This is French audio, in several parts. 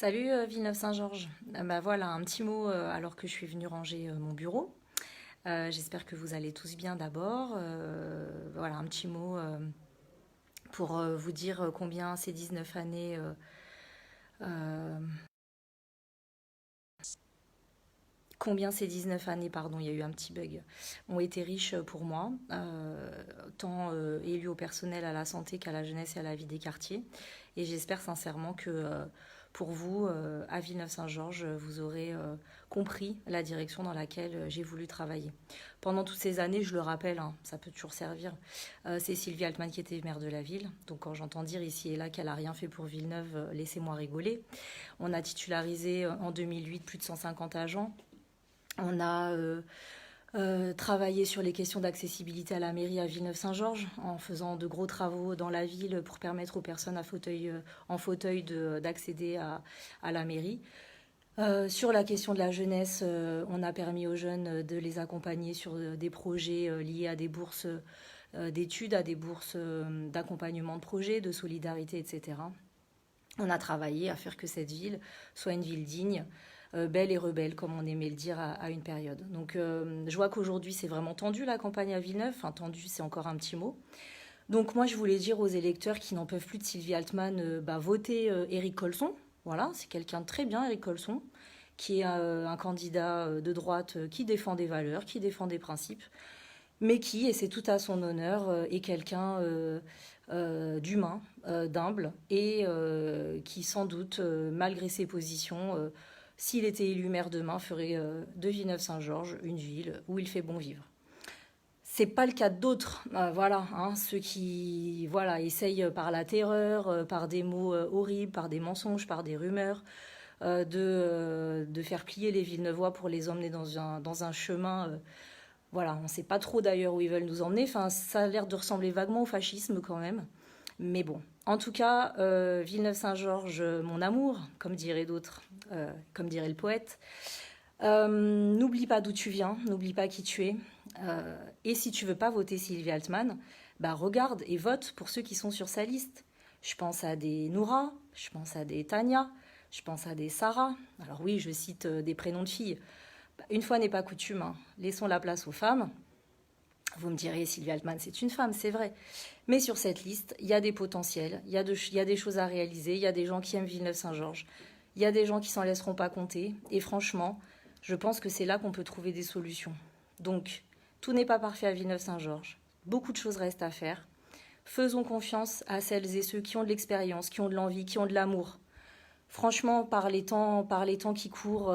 Salut Villeneuve-Saint-Georges. Bah voilà, un petit mot alors que je suis venue ranger mon bureau. J'espère que vous allez tous bien d'abord. Voilà, un petit mot pour vous dire combien ces 19 années, euh, combien ces 19 années, pardon, il y a eu un petit bug, ont été riches pour moi, tant élus au personnel, à la santé qu'à la jeunesse et à la vie des quartiers. Et j'espère sincèrement que pour vous, à Villeneuve-Saint-Georges, vous aurez compris la direction dans laquelle j'ai voulu travailler. Pendant toutes ces années, je le rappelle, hein, ça peut toujours servir, c'est Sylvie Altman qui était maire de la ville. Donc quand j'entends dire ici et là qu'elle n'a rien fait pour Villeneuve, laissez-moi rigoler. On a titularisé en 2008 plus de 150 agents. On a travaillé sur les questions d'accessibilité à la mairie à Villeneuve-Saint-Georges en faisant de gros travaux dans la ville pour permettre aux personnes en fauteuil d'accéder à la mairie. Sur la question de la jeunesse, on a permis aux jeunes de les accompagner sur des projets liés à des bourses d'études, à des bourses d'accompagnement de projets, de solidarité, etc. On a travaillé à faire que cette ville soit une ville digne, belle et rebelle, comme on aimait le dire à une période. Donc je vois qu'aujourd'hui c'est vraiment tendu la campagne à Villeneuve, enfin tendu c'est encore un petit mot. Donc moi je voulais dire aux électeurs qui n'en peuvent plus de Sylvie Altman, votez Éric Colson, voilà, c'est quelqu'un de très bien, Éric Colson, qui est un candidat de droite qui défend des valeurs, qui défend des principes, mais qui, et c'est tout à son honneur, est quelqu'un d'humain, d'humble, et qui sans doute, malgré ses positions, s'il était élu maire demain, ferait de Villeneuve-Saint-Georges une ville où il fait bon vivre. C'est pas le cas d'autres, voilà, hein, ceux qui voilà, essayent par la terreur, par des mots horribles, par des mensonges, par des rumeurs, de faire plier les Villeneuvois pour les emmener dans un chemin. Voilà, on ne sait pas trop d'ailleurs où ils veulent nous emmener. Enfin, ça a l'air de ressembler vaguement au fascisme quand même. Mais bon, en tout cas, Villeneuve-Saint-Georges, mon amour, comme diraient d'autres, comme dirait le poète. N'oublie pas d'où tu viens, n'oublie pas qui tu es. Et si tu veux pas voter Sylvie Altman, bah regarde et vote pour ceux qui sont sur sa liste. Je pense à des Noura, je pense à des Tania, je pense à des Sarah. Alors oui, je cite des prénoms de filles. Bah, une fois n'est pas coutume, hein. Laissons la place aux femmes. Vous me direz, Sylvie Altman, c'est une femme, c'est vrai. Mais sur cette liste, il y a des potentiels, il y a des choses à réaliser, il y a des gens qui aiment Villeneuve-Saint-Georges, il y a des gens qui s'en laisseront pas compter. Et franchement, je pense que c'est là qu'on peut trouver des solutions. Donc, tout n'est pas parfait à Villeneuve-Saint-Georges. Beaucoup de choses restent à faire. Faisons confiance à celles et ceux qui ont de l'expérience, qui ont de l'envie, qui ont de l'amour. Franchement, par les temps qui courent,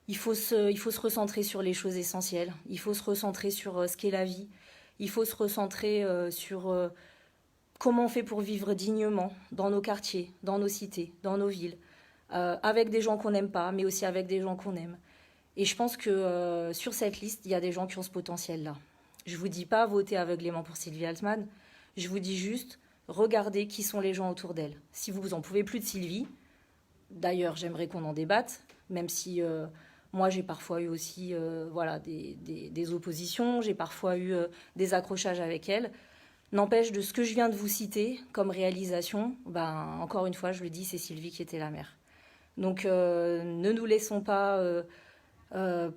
il faut se recentrer sur les choses essentielles. Il faut se recentrer sur ce qu'est la vie. Il faut se recentrer sur comment on fait pour vivre dignement dans nos quartiers, dans nos cités, dans nos villes, avec des gens qu'on n'aime pas, mais aussi avec des gens qu'on aime. Et je pense que sur cette liste, il y a des gens qui ont ce potentiel-là. Je ne vous dis pas voter aveuglément pour Sylvie Altman. Je vous dis juste, regardez qui sont les gens autour d'elle. Si vous en pouvez plus de Sylvie, d'ailleurs, j'aimerais qu'on en débatte, même si moi j'ai parfois eu aussi voilà, des oppositions, j'ai parfois eu des accrochages avec elle. N'empêche, de ce que je viens de vous citer comme réalisation, ben, encore une fois, je le dis, c'est Sylvie qui était la mère. Donc ne nous laissons pas euh,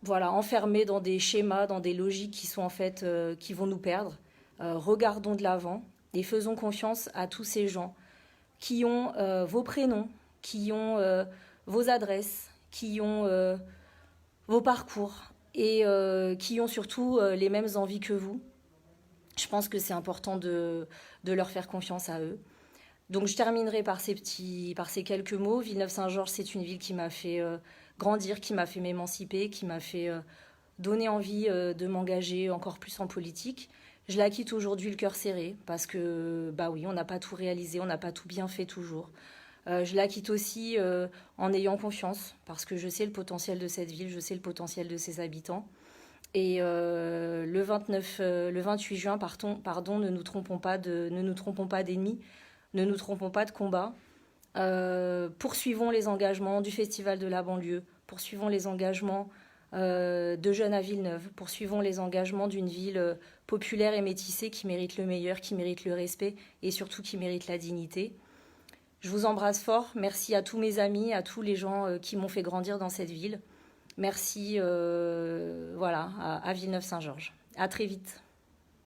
voilà, enfermer dans des schémas, dans des logiques qui sont en fait qui vont nous perdre. Regardons de l'avant et faisons confiance à tous ces gens qui ont vos prénoms, qui ont vos adresses, qui ont vos parcours et qui ont surtout les mêmes envies que vous. Je pense que c'est important de leur faire confiance à eux. Donc je terminerai par ces quelques mots. Villeneuve-Saint-Georges, c'est une ville qui m'a fait grandir, qui m'a fait m'émanciper, qui m'a fait donner envie de m'engager encore plus en politique. Je la quitte aujourd'hui le cœur serré parce que, bah oui, on n'a pas tout réalisé, on n'a pas tout bien fait toujours. Je la quitte aussi en ayant confiance parce que je sais le potentiel de cette ville, je sais le potentiel de ses habitants. Et le 28 juin, pardon, ne nous trompons pas d'ennemis, ne nous trompons pas de combat. Poursuivons les engagements du Festival de la banlieue, poursuivons les engagements de Jeunes à Villeneuve, poursuivons les engagements d'une ville populaire et métissée qui mérite le meilleur, qui mérite le respect et surtout qui mérite la dignité. Je vous embrasse fort. Merci à tous mes amis, à tous les gens qui m'ont fait grandir dans cette ville. Merci voilà, à Villeneuve-Saint-Georges. À très vite.